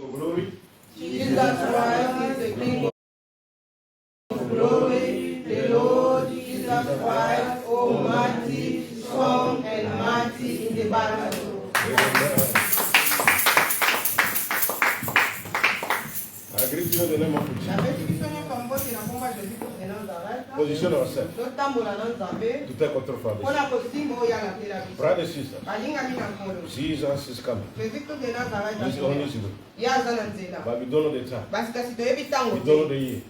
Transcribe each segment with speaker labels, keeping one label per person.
Speaker 1: Glory.
Speaker 2: Jesus Christ is the King of glory, the Lord Jesus Christ, almighty, strong and mighty in the battle.
Speaker 1: I greet you in the name of Jesus. Position ourselves to take control of our brothers and sisters. Jesus is coming. He's only Zulu. But we don't know the time. We don't know the year.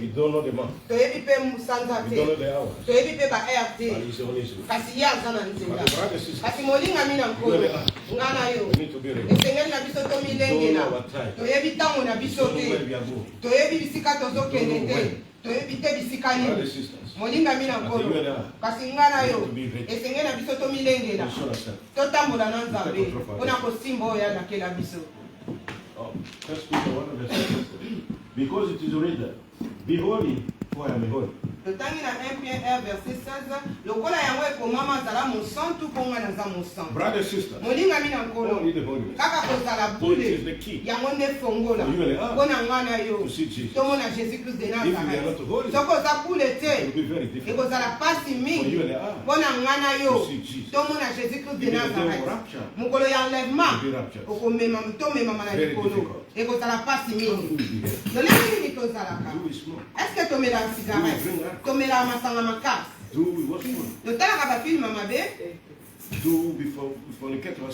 Speaker 1: We don't know the month. We don't know the hours. But he's only Zulu. But the brothers and sisters, we need to be ready. We don't know our time. We don't know where we are going. Brothers and sisters,
Speaker 2: kasi ngana yo esengena biso to milengela totambola na nzambe mpona kosimba oyo alakela biso.
Speaker 1: Because it is written, be holy, for I am holy.
Speaker 2: Totangi na 1 Pierre verset 16 lokola yango ekomama zala mosantu konga na za mosantu.
Speaker 1: Brothers and sisters,
Speaker 2: molinga mina nkolo kaka kozala bule yango nde fongola mpona ngana yo tomona Jésus Christ de Nazareth. Soko oza bule te ekozala pasi mingi mpona ngana yo tomona Jésus Christ de Nazareth. mokolo ya enlèvement okomema tomemama na likolo ekozala pasi mingi. lolenge nini tozalaka? Est-ce que tomela cigarette? Tomela masanga makasi? totalaka bafilme mabe?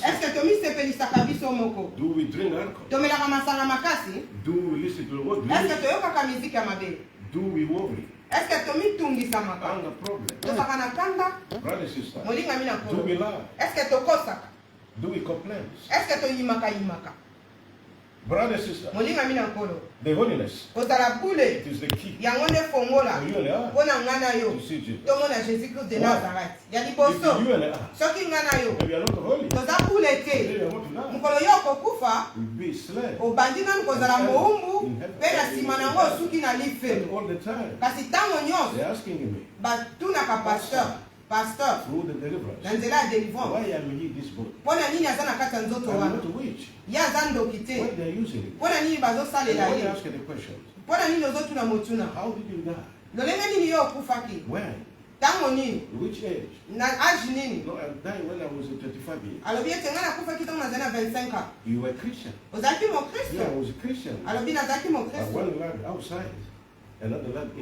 Speaker 2: Est-ce que tomi sepelisaka biso moko? tomelaka masanga makasi? Est-ce que toyokaka miziki ya mabe? Est-ce que tomi tungisamaka? tozaka na kanda? molinga mina nkolo. Est-ce que tokosaka? Est-ce que toyimaka yimaka?
Speaker 1: Brothers and sisters,
Speaker 2: the
Speaker 1: holiness
Speaker 2: it
Speaker 1: is the key.
Speaker 2: Yangonde fongola mpona ngana yo tomona Jésus Christ de Nazareth ya liboso soki ngana yo toza bule te mokolo yo okokufa obandi nanu kozala mowumbu mpe na nsima nango osuki na lifelo. Kasi ntango nyonso batunaka pasteur na nzela ya délivrance mpona nini aza na kati ya nzoto wana ye aza ndoki te mpona nini bazosalela ye mpona nini ozotuna motuna lolenge nini yo okufaki ntango nini na age nini alobi ete ngai nakufaki ntango nazali na 25 ans ozalaki mokristo alobi nazalaki mokristo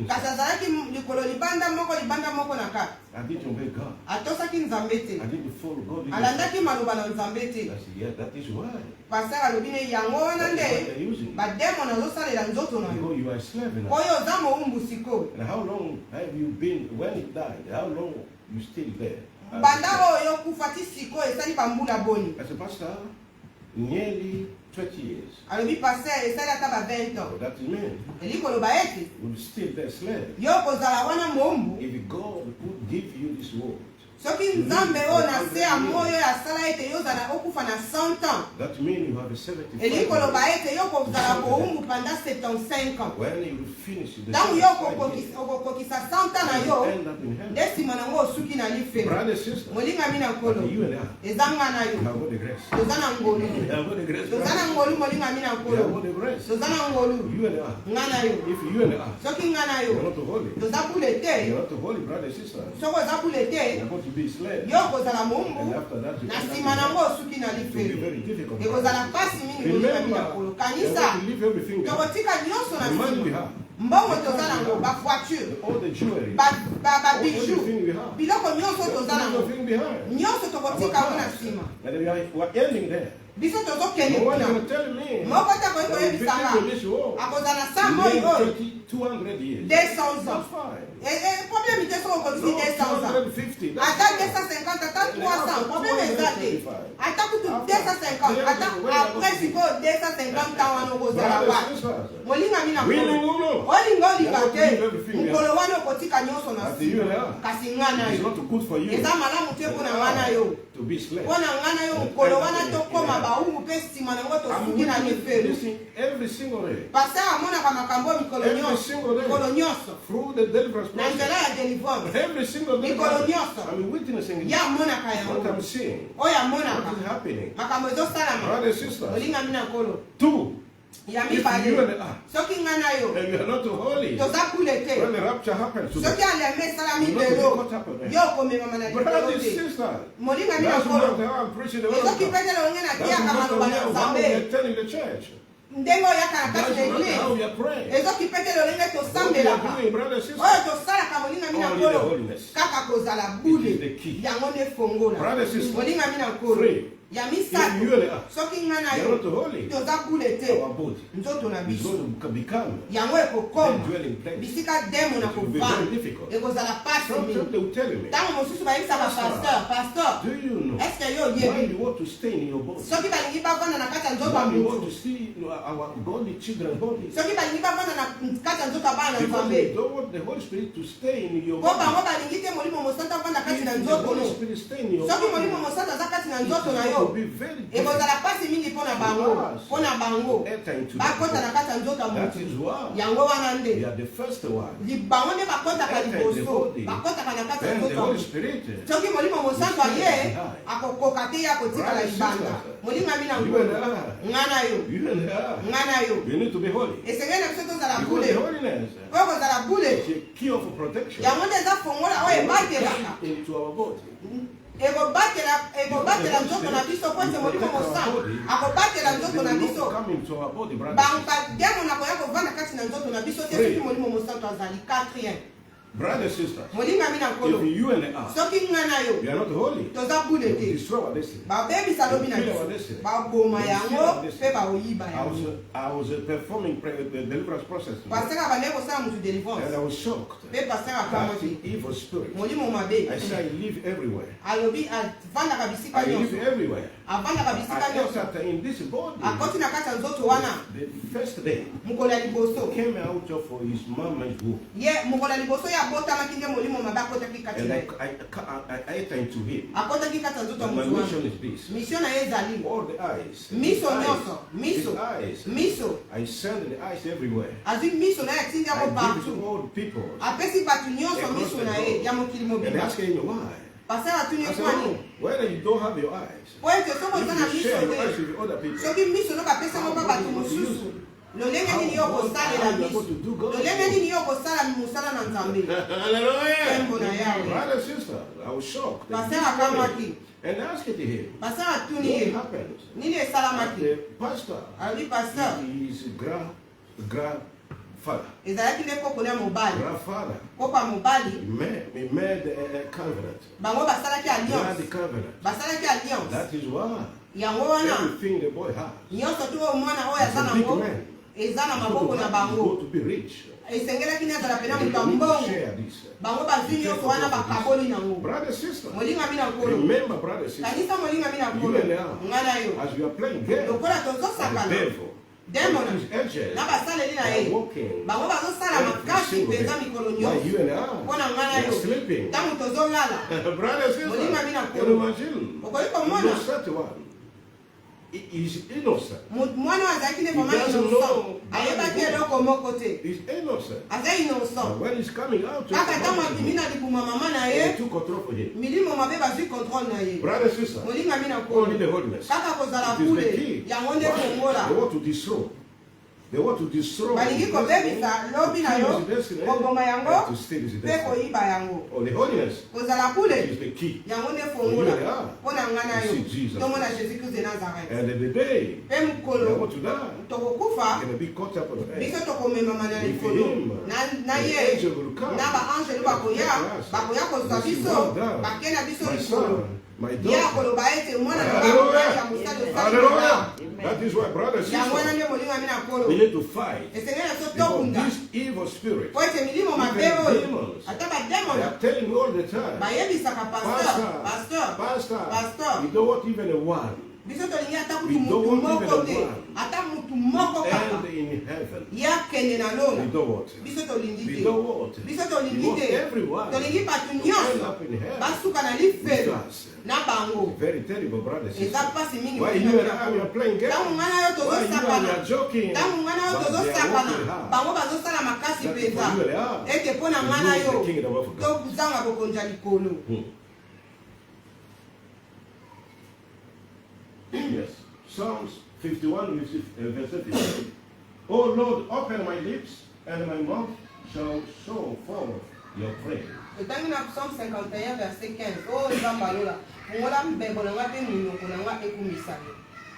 Speaker 2: kasi azalaki likolo libanda moko na kati atosaki nzambe te alandaki maloba na nzambe te. Pasteur alobi ne yango wana nde bademo nazosalela nzoto na yo oyo oza mowumbu sikoyo banda oyo okufa ti sikoyo esali bambula boni.
Speaker 1: Nearly 20 years.
Speaker 2: alobi pasteur esali ata ba 20 ans. elikoloba ete yo kozala wana mowumbu
Speaker 1: If God would give you this word,
Speaker 2: soki nzambe oyo na se ya moyo asala ete yo ozala okufa na 100 ans.
Speaker 1: that means you have a 75.
Speaker 2: elikoloba ete yo kozala mowumbu pendant 75 ans.
Speaker 1: When you finish the
Speaker 2: ntango yo okokokisa 100 ans na yo
Speaker 1: end up in heaven.
Speaker 2: nde nsima nango osuki na lifelo.
Speaker 1: Brothers and sisters,
Speaker 2: molinga mina nkolo eza nga na yo
Speaker 1: you have got the grace.
Speaker 2: toza na ngolu
Speaker 1: You have got the grace.
Speaker 2: toza na ngolu molinga mina
Speaker 1: You have
Speaker 2: nkolo
Speaker 1: got the grace.
Speaker 2: toza na ngolu
Speaker 1: You and I.
Speaker 2: nga na yo.
Speaker 1: If you and I,
Speaker 2: soki nga na
Speaker 1: you're
Speaker 2: yo
Speaker 1: not holy.
Speaker 2: toza bule te
Speaker 1: You're not holy, brothers and sisters.
Speaker 2: soko oza bule te
Speaker 1: You're going to be slaves.
Speaker 2: yo kozala
Speaker 1: And
Speaker 2: mowumbu
Speaker 1: after that, you
Speaker 2: na
Speaker 1: come
Speaker 2: nsima
Speaker 1: back.
Speaker 2: nango osuki na
Speaker 1: It will be
Speaker 2: lifelo
Speaker 1: very difficult.
Speaker 2: ekozala pasi mingi molinga mina nkolo.
Speaker 1: You're
Speaker 2: kanisa
Speaker 1: going to leave everything behind.
Speaker 2: tokotika nyonso na
Speaker 1: The money we
Speaker 2: nsima
Speaker 1: have,
Speaker 2: mbongo toza nango bavoiture
Speaker 1: all the jewelry,
Speaker 2: babiju
Speaker 1: everything we have,
Speaker 2: biloko nyonso toza nango
Speaker 1: everything behind.
Speaker 2: nyonso tokotika ngo na nsima
Speaker 1: And we are ending there.
Speaker 2: biso tozokende
Speaker 1: No one
Speaker 2: kuna
Speaker 1: can tell me
Speaker 2: moko te akoki
Speaker 1: that we
Speaker 2: koyebisanga
Speaker 1: victim in this war.
Speaker 2: akozala sa
Speaker 1: We
Speaker 2: moi oyo
Speaker 1: live 200 years.
Speaker 2: 200 ans.
Speaker 1: That's fine.
Speaker 2: problème te soko okokisi
Speaker 1: No,
Speaker 2: 200 ans
Speaker 1: 250. That's
Speaker 2: ata
Speaker 1: fine.
Speaker 2: 250 ata 300 problème eza te ata kutu 250 ata après sikoyo 250 ans wana okozala wapi molinga mina
Speaker 1: Willing or no?
Speaker 2: olinga olika te mokolo wana okotika nyonso na
Speaker 1: But you and I,
Speaker 2: kasi nga na
Speaker 1: it's
Speaker 2: yo
Speaker 1: not good for you
Speaker 2: eza malamu te mpona nga na yo
Speaker 1: to be slaves.
Speaker 2: mpona nga na yo mokolo wana tokoma
Speaker 1: every single day.
Speaker 2: Pasteur amona kwa makambo mikolo
Speaker 1: Every
Speaker 2: nyonso.
Speaker 1: single day.
Speaker 2: Mikolo nyonso.
Speaker 1: Through the deliverance
Speaker 2: Na
Speaker 1: process.
Speaker 2: nzela ya deliverance.
Speaker 1: Every single day.
Speaker 2: Mikolo nyonso.
Speaker 1: I'm witnessing it.
Speaker 2: Ya amona ka
Speaker 1: What
Speaker 2: yango.
Speaker 1: I'm seeing.
Speaker 2: Oya amona
Speaker 1: What
Speaker 2: ka.
Speaker 1: is happening.
Speaker 2: Makambo ezosalama.
Speaker 1: Brothers and sisters.
Speaker 2: Olinga mina nkolo.
Speaker 1: Two.
Speaker 2: Ya
Speaker 1: If you
Speaker 2: mibale.
Speaker 1: and I,
Speaker 2: Soki nga na yo.
Speaker 1: and you are not holy,
Speaker 2: Toza kule te.
Speaker 1: when the rapture happens to
Speaker 2: Soki aleme esalami
Speaker 1: you're not
Speaker 2: lelo.
Speaker 1: caught up in it.
Speaker 2: Yo komemama na
Speaker 1: Brothers
Speaker 2: likolo
Speaker 1: and
Speaker 2: te.
Speaker 1: sisters,
Speaker 2: Molinga mina
Speaker 1: that's
Speaker 2: nkolo.
Speaker 1: not how I'm preaching the word of
Speaker 2: Ezoki
Speaker 1: God.
Speaker 2: pete longe na
Speaker 1: That's
Speaker 2: tia
Speaker 1: not
Speaker 2: kamaloba na
Speaker 1: how
Speaker 2: Nzambe.
Speaker 1: we are telling the church.
Speaker 2: Ndenge oyo yakala kati na
Speaker 1: That's not
Speaker 2: eglise.
Speaker 1: how we are praying.
Speaker 2: Ezoki pete lolenge
Speaker 1: What we
Speaker 2: tosambelaka.
Speaker 1: are doing, brothers and
Speaker 2: Oyo
Speaker 1: sisters,
Speaker 2: tosalaka molinga mina
Speaker 1: only the
Speaker 2: nkolo.
Speaker 1: holiness.
Speaker 2: Kaka kozala
Speaker 1: It
Speaker 2: bule.
Speaker 1: is the key.
Speaker 2: Yango ne fongola.
Speaker 1: Brothers and sisters,
Speaker 2: Molinga mina nkolo.
Speaker 1: Three.
Speaker 2: Ya
Speaker 1: If
Speaker 2: misato.
Speaker 1: you and I,
Speaker 2: Soki nga na
Speaker 1: you are
Speaker 2: yo.
Speaker 1: not holy,
Speaker 2: Toza bule te.
Speaker 1: our body
Speaker 2: Nzoto na
Speaker 1: is
Speaker 2: biso.
Speaker 1: going to become
Speaker 2: Yango
Speaker 1: a
Speaker 2: ekokoma.
Speaker 1: dwelling place.
Speaker 2: Bisika demo na
Speaker 1: It will be
Speaker 2: kovanda.
Speaker 1: very difficult.
Speaker 2: Ekozala pasi
Speaker 1: Sometimes
Speaker 2: mingi.
Speaker 1: they will tell me,
Speaker 2: Ntango mosusu bayebisaka pasteur.
Speaker 1: do you know
Speaker 2: Est-ce que yo
Speaker 1: why
Speaker 2: oyebi?
Speaker 1: you want to stay in your body?
Speaker 2: Soki balingi bavanda na kati ya nzoto ya
Speaker 1: Why you want
Speaker 2: mutu.
Speaker 1: to see our godly children bodies?
Speaker 2: Soki balingi bavanda na kati ya nzoto ya bana na
Speaker 1: Because
Speaker 2: Nzambe.
Speaker 1: you don't want the Holy Spirit to stay in your
Speaker 2: Po
Speaker 1: body.
Speaker 2: bango balingi te molimo mosantu avanda kati
Speaker 1: If
Speaker 2: na
Speaker 1: the
Speaker 2: nzoto
Speaker 1: Holy
Speaker 2: no.
Speaker 1: Spirit stay in your
Speaker 2: Soki
Speaker 1: body,
Speaker 2: molimo mosantu aza kati na nzoto na
Speaker 1: it
Speaker 2: yo.
Speaker 1: will be very difficult
Speaker 2: Ekozala pasi mingi mpona bango. Mpona bango.
Speaker 1: to enter into
Speaker 2: Bakota na
Speaker 1: the
Speaker 2: kati ya nzoto ya
Speaker 1: body. That
Speaker 2: mutu.
Speaker 1: is why
Speaker 2: Yango wana
Speaker 1: we
Speaker 2: nde.
Speaker 1: are the first one.
Speaker 2: Bango nde bakotaka
Speaker 1: Enter the
Speaker 2: liboso.
Speaker 1: body.
Speaker 2: Bakotaka na kati ya
Speaker 1: Then the
Speaker 2: nzoto ya
Speaker 1: Holy
Speaker 2: mutu.
Speaker 1: Spirit,
Speaker 2: Soki molimo mosantu aye akokoka te ya kotikala
Speaker 1: Brothers and
Speaker 2: libanda.
Speaker 1: sisters,
Speaker 2: Molinga mina
Speaker 1: you
Speaker 2: nkolo.
Speaker 1: and I,
Speaker 2: Nga na yo.
Speaker 1: you and I,
Speaker 2: Nga na yo.
Speaker 1: you need to be holy.
Speaker 2: Esengeli na biso tozala
Speaker 1: Because
Speaker 2: bule.
Speaker 1: the holiness
Speaker 2: Po kozala bule.
Speaker 1: is a key of protection
Speaker 2: Yango nde eza fongola oyo ebatelaka.
Speaker 1: into our body.
Speaker 2: ekobatela nzoto na biso po ete molimo mosantu akobatela nzoto na biso
Speaker 1: Come into our body, brothers.
Speaker 2: bademo na koya kovanda kati na nzoto na biso te soki molimo mosantu azali 4
Speaker 1: Brothers and sisters,
Speaker 2: molinga mi na nkolo
Speaker 1: if you and I,
Speaker 2: soki nga na yo
Speaker 1: we are not holy,
Speaker 2: toza bule
Speaker 1: we will
Speaker 2: te
Speaker 1: destroy our destiny.
Speaker 2: babebisa lobi na biso baboma yango mpe baoyiba yango
Speaker 1: I was performing the deliverance process,
Speaker 2: paster abandeki kosala motu
Speaker 1: and
Speaker 2: delivrance
Speaker 1: I was shocked.
Speaker 2: mpe paster
Speaker 1: That
Speaker 2: akamati
Speaker 1: evil spirit.
Speaker 2: molimo mabe
Speaker 1: I say I live everywhere.
Speaker 2: alobi avandaka bisika
Speaker 1: I live
Speaker 2: nyonso
Speaker 1: everywhere.
Speaker 2: avandaka bisika
Speaker 1: I
Speaker 2: nyonso
Speaker 1: entered in this body.
Speaker 2: akoti na kati ya nzoto wana
Speaker 1: The first day
Speaker 2: mokolo ya liboso
Speaker 1: came out of his mama's womb,
Speaker 2: ye mokolo ya liboso ye abotamaki nde molimo mabe akotaki kati
Speaker 1: and
Speaker 2: na
Speaker 1: I
Speaker 2: ye
Speaker 1: entered into him.
Speaker 2: akotaki kati ya nzoto ya
Speaker 1: And my
Speaker 2: motu wana
Speaker 1: mission is this:
Speaker 2: mission na ye ezali
Speaker 1: all the eyes,
Speaker 2: miso
Speaker 1: his
Speaker 2: nyonso
Speaker 1: eyes,
Speaker 2: miso
Speaker 1: his eyes.
Speaker 2: miso
Speaker 1: I send the eyes everywhere.
Speaker 2: azwi miso na ye atindi yango
Speaker 1: I give
Speaker 2: partout
Speaker 1: to all people.
Speaker 2: apesi bato nyonso miso na ye ya mokili
Speaker 1: And they
Speaker 2: mobimba
Speaker 1: ask me why.
Speaker 2: paster atuni
Speaker 1: I said,
Speaker 2: kwani
Speaker 1: oh, whether you don't have your eyes,
Speaker 2: po ete soki oza na
Speaker 1: if you
Speaker 2: miso
Speaker 1: share your eyes
Speaker 2: te
Speaker 1: with other people,
Speaker 2: soki miso no bapesamo mpa bato mosusu lolenge nini yo kosalela miso lolenge nini yo kosala mosala na nzambe Tembo na yawe.
Speaker 1: brother, sister, I was shocked.
Speaker 2: paster akamwaki
Speaker 1: And I asked him,
Speaker 2: paster atuni
Speaker 1: what
Speaker 2: ye
Speaker 1: happened?
Speaker 2: nini
Speaker 1: And
Speaker 2: esalamaki
Speaker 1: the pastor,
Speaker 2: alobi paster
Speaker 1: his grandfather,
Speaker 2: ezalaki nde koko na mobali
Speaker 1: grandfather,
Speaker 2: koko ya mobali
Speaker 1: he made a covenant.
Speaker 2: bango basalaki
Speaker 1: He had
Speaker 2: alliance
Speaker 1: the covenant.
Speaker 2: basalaki alliance
Speaker 1: That is why
Speaker 2: yango wana
Speaker 1: everything the boy has,
Speaker 2: nyonso tu oyo mwana oyo aza
Speaker 1: as a big
Speaker 2: nango
Speaker 1: man,
Speaker 2: eza na
Speaker 1: is
Speaker 2: maboko na
Speaker 1: going
Speaker 2: bango
Speaker 1: to be rich.
Speaker 2: esengelaki nde azala pena
Speaker 1: And
Speaker 2: moto ya
Speaker 1: they need to
Speaker 2: mbongo
Speaker 1: share this.
Speaker 2: bango bazwi nyonso wana bakaboli nango
Speaker 1: Brother, sister,
Speaker 2: molinga mi na nkolo
Speaker 1: remember, brother, sister,
Speaker 2: kanisa molinga mi na
Speaker 1: you
Speaker 2: nkolo
Speaker 1: and I,
Speaker 2: nga na yo
Speaker 1: as we are playing games,
Speaker 2: lokola
Speaker 1: the
Speaker 2: tozosakana
Speaker 1: devil,
Speaker 2: demona
Speaker 1: his angels,
Speaker 2: na basaleli na
Speaker 1: are
Speaker 2: ye
Speaker 1: walking
Speaker 2: bango bazosala
Speaker 1: every
Speaker 2: makasi
Speaker 1: single
Speaker 2: mpenza
Speaker 1: day.
Speaker 2: mikolo
Speaker 1: While
Speaker 2: nyonso
Speaker 1: you and I,
Speaker 2: mpona nga na
Speaker 1: we
Speaker 2: yo
Speaker 1: are sleeping.
Speaker 2: ntango tozolala
Speaker 1: Brother, sister,
Speaker 2: Molinga mi na
Speaker 1: can
Speaker 2: nkolo.
Speaker 1: you imagine?
Speaker 2: okoki
Speaker 1: You
Speaker 2: komona
Speaker 1: know such one. He is innocent.
Speaker 2: mwana oyo azalaki nde
Speaker 1: He
Speaker 2: vraimen
Speaker 1: doesn't
Speaker 2: innocent
Speaker 1: know.
Speaker 2: ayebaki eloko moko te
Speaker 1: He's innocent.
Speaker 2: aza
Speaker 1: And
Speaker 2: innocent
Speaker 1: when he's coming out,
Speaker 2: kaka ntango abimi na libuma mama na
Speaker 1: they
Speaker 2: ye
Speaker 1: took control for him.
Speaker 2: milimo mabe bazwi contrôle na ye
Speaker 1: Brother, sister,
Speaker 2: molinga mi na
Speaker 1: only
Speaker 2: nkolo
Speaker 1: the holiness.
Speaker 2: kaka kozala
Speaker 1: It is the
Speaker 2: kule
Speaker 1: key.
Speaker 2: yango nde
Speaker 1: Why?
Speaker 2: kongola
Speaker 1: They want to destroy. They want to destroy.
Speaker 2: balingi
Speaker 1: his destiny,
Speaker 2: kobebisa lobi na
Speaker 1: to
Speaker 2: yo
Speaker 1: kill his destiny,
Speaker 2: koboma yango
Speaker 1: and to steal his
Speaker 2: mpe
Speaker 1: destiny.
Speaker 2: koyiba yango
Speaker 1: Oh, the holiness
Speaker 2: kozala kule
Speaker 1: is the key.
Speaker 2: yango nde
Speaker 1: For
Speaker 2: fongola
Speaker 1: you and I.
Speaker 2: mpo na nga na yo
Speaker 1: You see Jesus.
Speaker 2: tomona jésus christ de nazareth
Speaker 1: And the day
Speaker 2: mpe
Speaker 1: they
Speaker 2: mokolo
Speaker 1: want to die,
Speaker 2: tokokufa
Speaker 1: they're going to be caught up on the
Speaker 2: biso
Speaker 1: earth.
Speaker 2: tokomemama na
Speaker 1: With
Speaker 2: likolo
Speaker 1: him,
Speaker 2: na
Speaker 1: the
Speaker 2: ye
Speaker 1: angel will come.
Speaker 2: na baangelo bakoya kozwa biso bake na biso
Speaker 1: My
Speaker 2: likolo
Speaker 1: son, my
Speaker 2: ye
Speaker 1: daughter.
Speaker 2: akoloba ete mwana na
Speaker 1: Hallelujah.
Speaker 2: ya mosali osali
Speaker 1: Hallelujah. That is why, brothers and
Speaker 2: yango wana
Speaker 1: sisters,
Speaker 2: nde molinga mi na nkolo
Speaker 1: we need to fight.
Speaker 2: esengeli na so
Speaker 1: Because
Speaker 2: tokunda
Speaker 1: this evil spirit,
Speaker 2: po ete milimo mabe
Speaker 1: even
Speaker 2: oyo
Speaker 1: demons,
Speaker 2: ata
Speaker 1: they
Speaker 2: bademona
Speaker 1: are telling me all the time,
Speaker 2: bayebisaka pasteur
Speaker 1: Pastor,
Speaker 2: pasteur
Speaker 1: Pastor,
Speaker 2: Pastor.
Speaker 1: you don't want even a one. We don't want even the one. And in heaven. We don't want it. We don't want it. We want everyone to end up in heaven with us. Very terrible, brothers. Why you and I are playing games? Why you and I are joking? But they are working hard. That is for you and I. To use the kingdom of God. Yes. Psalms 51, verse 50. Oh Lord, open my lips, and my mouth shall show forth your praise. Psalm 51, verset 15.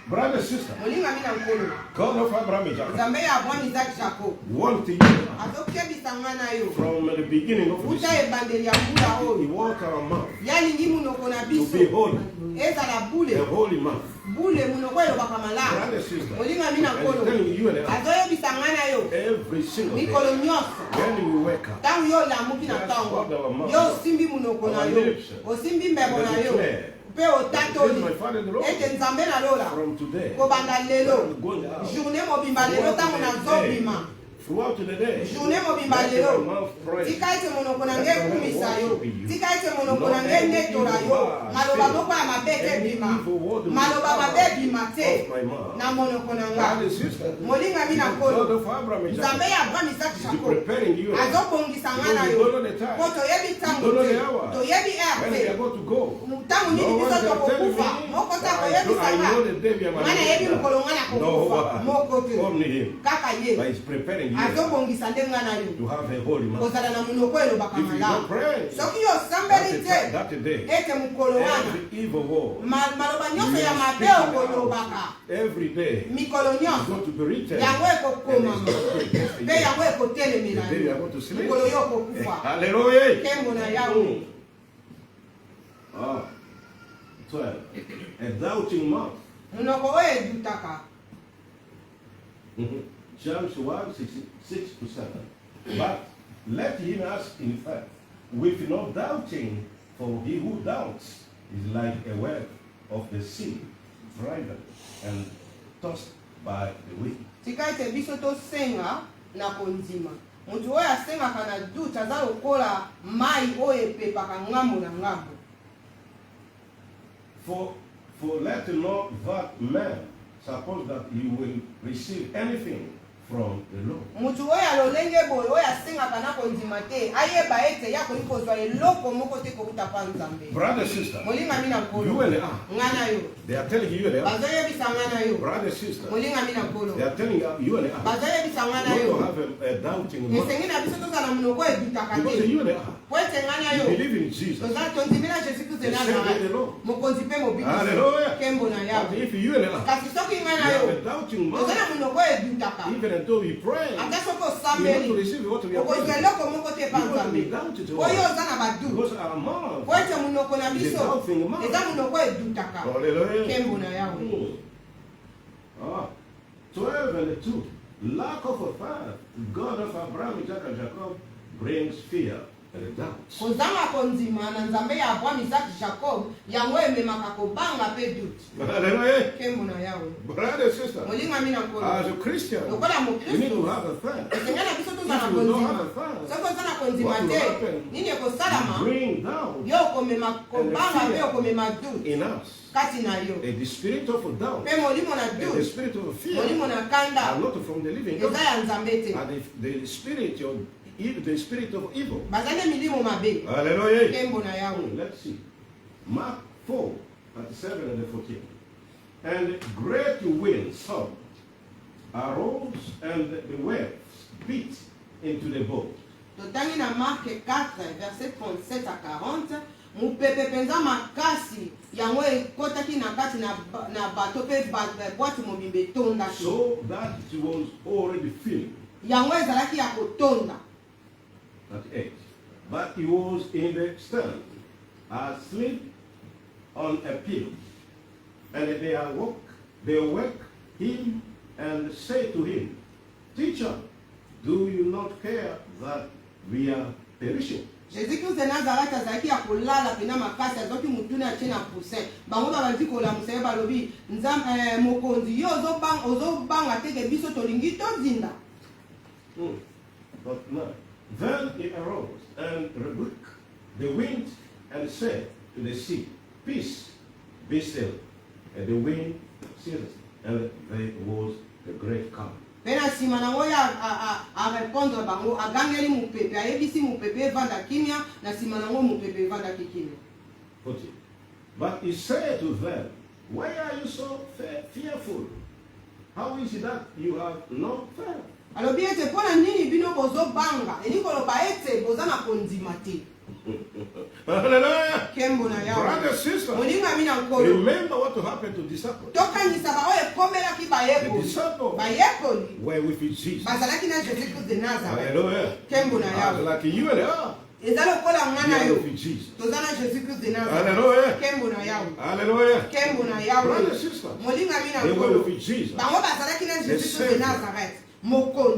Speaker 1: Brother, sister, God of Abraham and Jacob, want you from the beginning of this year, He walked our mouth to be holy, the holy mouth. Brother, sister, I'm telling you and I, every single day, when we wake up, that's what our mouth, our lips, declare. From today, throughout the day, preparing you. You don't know the time. You don't know the hour. When we are about to go. No one can tell me. I know the day we are going to no one. Only Him. But He's preparing you to have a holy mouth. If you don't pray, that's the day. Every evil word every day is going to be written. And it's going to be the day you are going to sleep. Hallelujah. 12. A doubting mouth. James 1, 6 to 7. But let him ask in faith, with no doubting, for he who doubts is like a wave of the sea, driven and tossed by the wind. Mutu oyo asenga kana duta za lokola mai oyo epepaka ngambo na ngambo. For let not that man suppose that he will receive anything from the Lord. Mutu oyo alolenge boyo oyo asenga kana konzima te ayeba ete yako ikozwa eloko moko te kokuta pa Nzambe. Brother, sister, molinga mina nkolo. You and I. Ngana yo. They are telling you and I. Bazoye bisangana yo. Brother, sister. Molinga mina nkolo. They are telling you and I. Bazoye bisangana yo. You have a doubting mind. Nisengina biso to sana munoko edutaka te. Because you and I. Poete ngana yo. Believe in Jesus. Toza tonzimina Jésus Christ na Nazareth. Mokonzi pe mobiki. Hallelujah. Kembo na yawe. But if you and I. Kasi soki ngana yo. You have a doubting mind. Toza munoko edutaka. Even though we pray, you want to receive what we are praying. Because our mouth is a doubting mouth. Hallelujah. 12 and 2. Lack of a faith, God of Abraham, Isaac, and Jacob, brings fear and doubt. Hallelujah. Brother and sister, as a Christian, you need to have a faith. If you don't have a faith, what will happen? Bring down in us. The spirit of doubt and the spirit of fear are not from the living God. And the spirit of evil. Hallelujah. Let's see. Mark 4, 37 and 14. And great winds arose, and the waves beat into the boat.
Speaker 2: Totangi na Mark 4, verset 37 à 40. Mupepe penza makasi yango ekotaki na kati na bato pe boîte mobimbe tonda.
Speaker 1: So that it was already filled.
Speaker 2: Yango ezalaki ya kotonda.
Speaker 1: 38. But he was in the stern, asleep on a pillow. And they awoke him and said to him, Teacher, do you not care that we are perishing?
Speaker 2: Jésus-Christ de Nazareth azaki ya kolala pena makasi azoki mutuna chena poussin bango babandi kolamusa balobi nzambe mokonzi yo ozobanga teke biso tolingi tozinda.
Speaker 1: But no. Then he arose and rebuked the wind and said to the sea, Peace, be still. And the wind ceased, and there was a great calm.
Speaker 2: Pena sima na ngoya a répondre bango agangeli mupepe ayebisi mupepe vanda kimia na sima na ngo mupepe vanda kikimia.
Speaker 1: But he said to them, Why are you so fearful? How is it that you have no fear?
Speaker 2: Alobi ete pona nini bino bozo banga elikolo ba ete bozana kondima te.
Speaker 1: Hallelujah.
Speaker 2: Brother,
Speaker 1: sister, remember what happened to disciples. The disciples were with Jesus. Hallelujah. Like you and I. You are with Jesus. Hallelujah. Hallelujah. Brother, sister, they were with Jesus.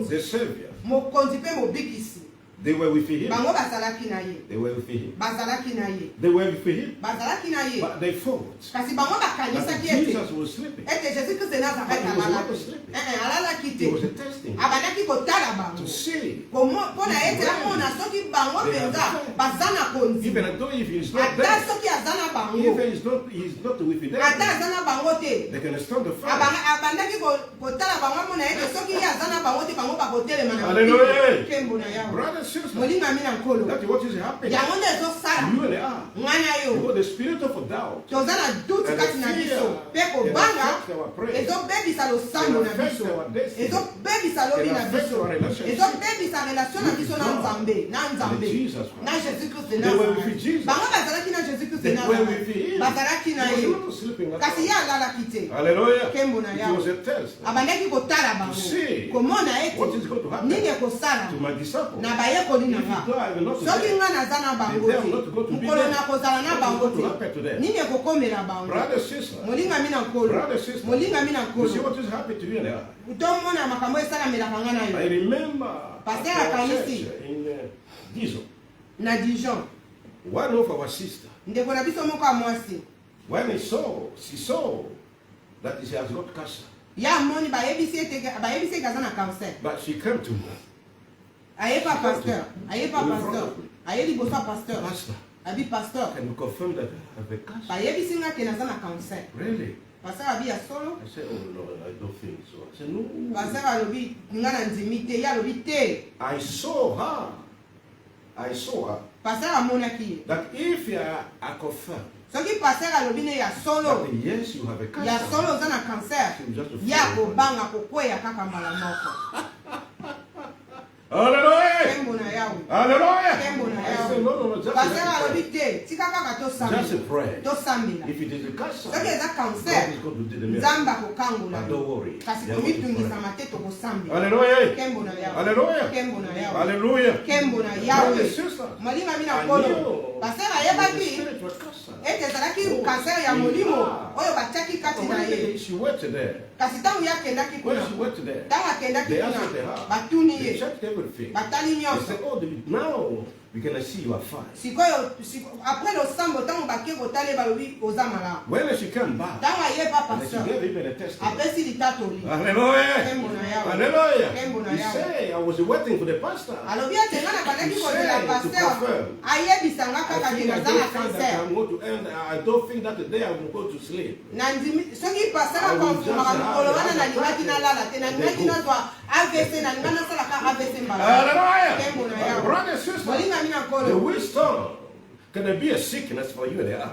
Speaker 1: The Savior. They were with him. They were with him. They were with him. But they thought that Jesus was sleeping. But he was not sleeping. He was testing to see even though if he's not there, even if he's not with them, they can stand the fire. Hallelujah. Brothers, that's what is happening. You and I. Because the spirit of doubt and fear can affect our prayer. Can affect our destiny. Can affect our relationship with Jesus Christ. They were with Jesus. They were with him. He was not sleeping at all. Hallelujah. It was a test to see what is going to happen to my disciples. If I will not go to be there, what is going to happen to them? Brother, sister, you see what is happening to you now? I remember at our church in Dijon. One of our sisters, when she saw that she has got cancer, but she came to me.
Speaker 2: Pastor.
Speaker 1: Can you confirm that I have a cancer? Really?
Speaker 2: I said,
Speaker 1: oh no, I don't think so. I said, no. I saw her. That if you are confirmed that yes, you have a cancer, Hallelujah! Hallelujah! Just pray. If it is a cancer, God is going to do the miracle. But don't worry. Hallelujah! Hallelujah! Hallelujah! Brothers, sisters, I knew the spirit was cancer. She went there. When she went there, they asked her, they checked everything. They said, oh, now we can see you are fine. When she came back, and she gave even a testimony. Hallelujah! Hallelujah! He said, I was waiting for the pastor. He said to confirm. I don't think that today I will go to sleep. I will Hallelujah! Brothers, sisters, the wisdom can be a sickness for you and I.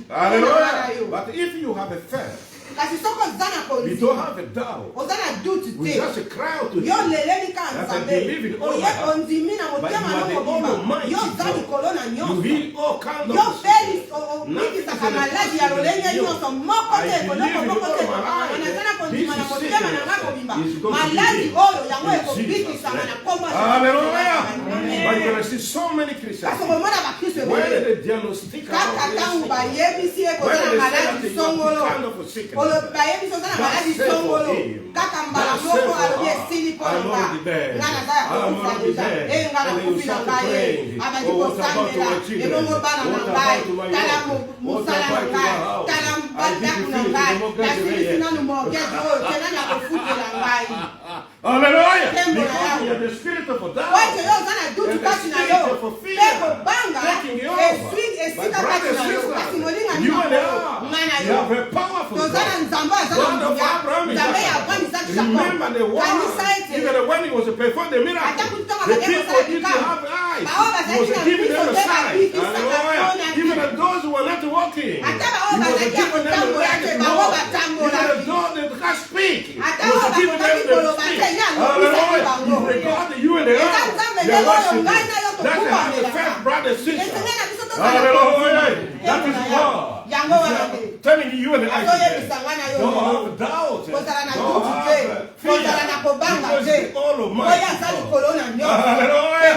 Speaker 1: Hallelujah! But if you have a faith, you don't have a doubt. We just cry out to him. That I believe in all my heart. But you are the Almighty God. You heal all kinds of sickness. Nothing is impossible. I believe in all my life. This is sickness. Hallelujah. But you're going to see so many Christians. Where they diagnostic about this, where they say that maladie songolo. Olo baye biso na maladie songolo. Kaka mbala moko alobi esili ponga. Ngana za ko kufa. Ngana kufina ngaye. Abadi ko sangela. Ebongo bana ngai. Kala musala ngai. Kala mbanda ngai. Kasi nanu mo gedo. Kena na ko futela ngai.
Speaker 2: Hallelujah. Because you are the spirit of doubt.
Speaker 1: Wacha yo sana dutu kati na yo. Leko banga. Esika kati na yo. Kasi molinga ni yo. Ngana yo.
Speaker 2: You have a powerful God. God of Abraham, remember the one, even when he was performing the miracle, the people didn't have eyes. He was giving them a sign. Even those who were not walking, he was giving them a leg. Even those that can't speak, he was giving them the speech. Hallelujah. You regard you and the earth. They worship you. That's how the first brother and sister. Hallelujah. That is God. Telling you and I don't have doubt. Don't have fear. Because it's all of mine. Hallelujah.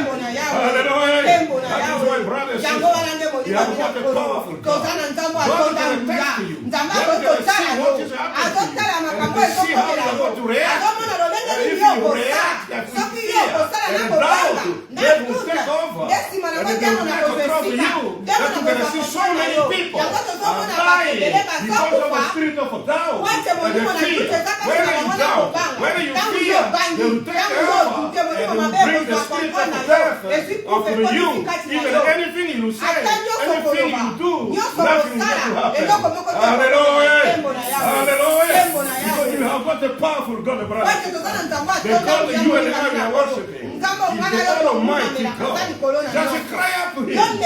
Speaker 2: Hallelujah. That is why, brothers and sisters, you have got a powerful God. God can attest to you. God can see what is happening to you. And can see how you are going to react. And if you react that with fear and doubt, they will take over. And they will take control of you. That you can see so many people are dying because of the spirit of doubt and the fear. Whether you doubt, whether you fear, they will take over and they will bring the spirit of death upon you. Even anything you say, anything you do, nothing will happen. Hallelujah. Hallelujah. Because you have got a powerful God, brother. The God that you and I are worshiping is the Almighty God. Just cry out to Him. Don't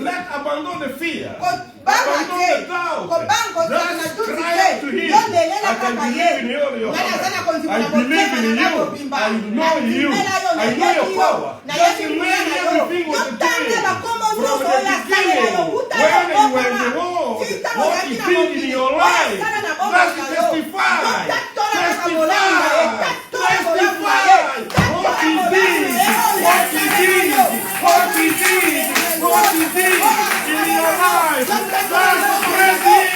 Speaker 2: let abandon the fear. Abandon the doubt. Just cry out to Him. I can believe in you. I believe in you. I know you. I know your power. Just remain everything what you're doing. From the beginning, when you were in the world, what you did in your life, just testify. Testify. Testify. What He did. What He did. What He did. What He did in your life. Just praise Him.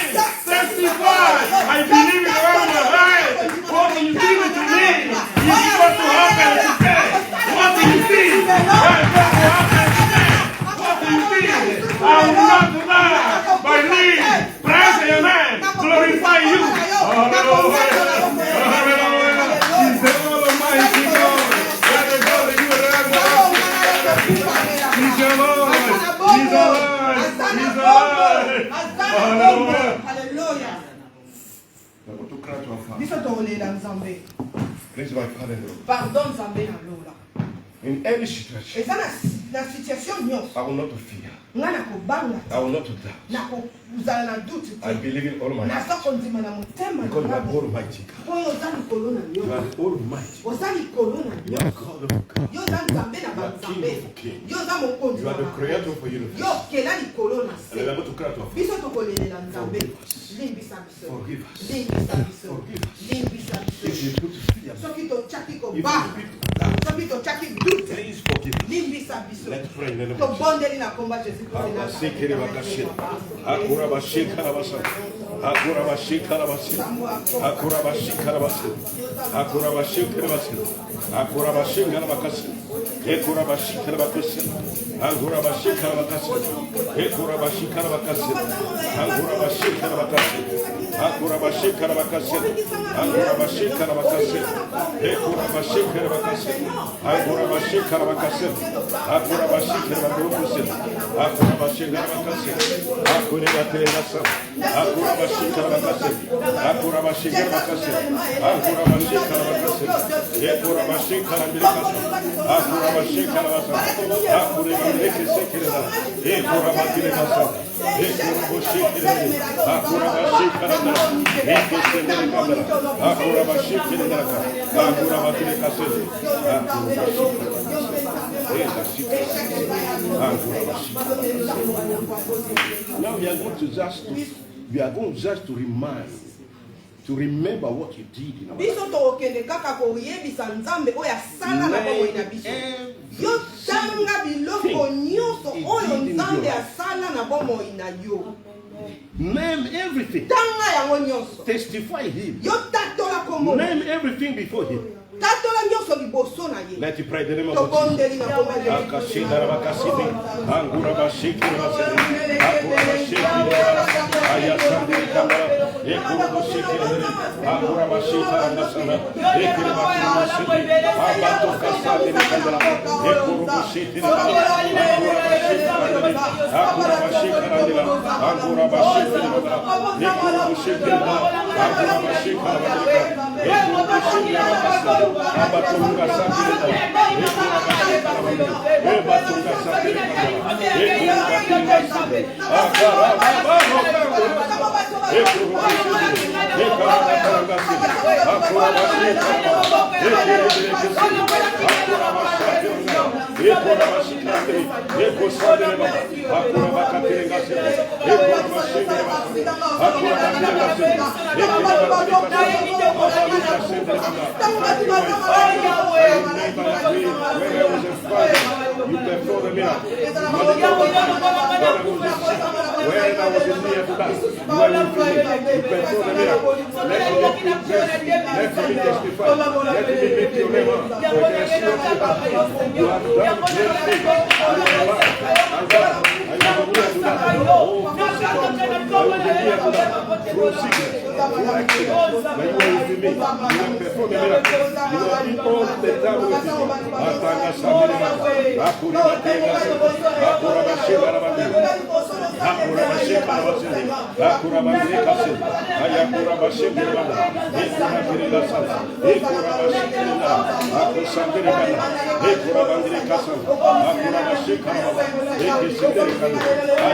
Speaker 2: Testify. I believe in all my heart. What you did to me is going to happen today. What you did is going to happen today. What you did, I will not lie. By me, praise Your name, glorify You. Hallelujah. Hallelujah. He's the Almighty God. He's the God that you are. He's your Lord. He's alive. He's alive. Hallelujah.
Speaker 1: Hallelujah.
Speaker 2: Please, my Father.
Speaker 1: Pardon Zambé na lola.
Speaker 2: In any situation,
Speaker 1: na situation nyonso,
Speaker 2: I will not fear.
Speaker 1: Ngana ko banga.
Speaker 2: I will not doubt.
Speaker 1: Na ko uzala na doute.
Speaker 2: I believe in Almighty.
Speaker 1: Na soko ndima na mutema.
Speaker 2: Because you are Almighty God.
Speaker 1: Oyo zali kolona nyo.
Speaker 2: You are the Almighty.
Speaker 1: Ozali kolona nyo.
Speaker 2: You are God of God.
Speaker 1: Yo zali Zambé na Zambé.
Speaker 2: You
Speaker 1: Yo zali mokonzi.
Speaker 2: are the creator for universe.
Speaker 1: Yo kelali kolona se.
Speaker 2: And I want to cry to our
Speaker 1: Biso to kolelela Zambé. Limbisa biso.
Speaker 2: Forgive us.
Speaker 1: Limbisa biso.
Speaker 2: Forgive us.
Speaker 1: Limbisa biso.
Speaker 2: If you put fear,
Speaker 1: Soki to chaki ko
Speaker 2: if
Speaker 1: ba.
Speaker 2: you put doubt,
Speaker 1: Soki to chaki doute.
Speaker 2: please forgive us.
Speaker 1: Limbisa biso.
Speaker 2: Let's pray in the name
Speaker 1: To
Speaker 2: of Jesus.
Speaker 1: bondeli na komba Jésus Christ.
Speaker 2: Abasekere bakashira. Akura bashikara basa. Akura bashikara basa. Akura bashikara basa. Akura bashikara basa. Akura bashikara bakasa. Ekura bashikara bakasa. Akura bashikara bakasa. Ekura bashikara bakasa. Akura bashikara bakasa. Akura bashikara bakasa. Akura bashikara bakasa. Ekura bashikara bakasa. Akura bashikara bakasa. Akura bashikara bakasa. Akura bashikara bakasa. Akura batera. Akura bashikara bakasa. Akura bashikara bakasa. Akura bashikara bakasa. Ekura bashikara bakasa. Akura bashikara bakasa. Akura bashikara sekera. Ekura batera bakasa. Ekura bashikara. Akura bashikara bakasa. Ekura sekera. Akura bashikara bakasa. Akura batera bakasa. Akura Now we are going to just to remind, to remember what you did in our life.
Speaker 1: Name everything. Testify him. Name everything before him. Let you pray the name of God. You can throw the mirror. When I was in here to that, you can throw the mirror. Let me testify. Let me lift your name up. You have done great things. I never knew to that. Oh, I was in here to that. Through sickness, through accident. When you were with me, you have performed a miracle. You have been all the time with me.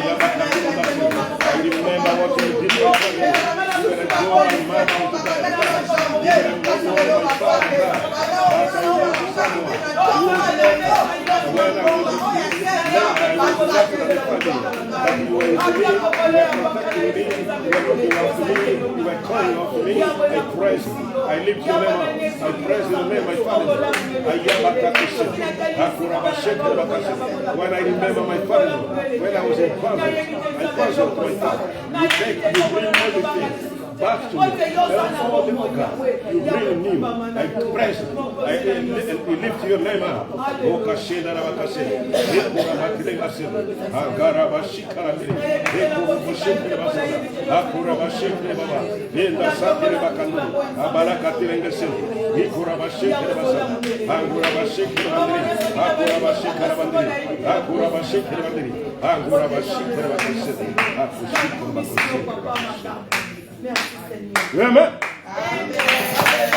Speaker 1: I lift your name up. I praise your name, my Father. When I remember my Father, when I was in bondage, I praise you, my Father. You bring everything back to me. All the God. You bring new. I praise you. I lift your name up. Oh, Kashina Rabakase. Amen.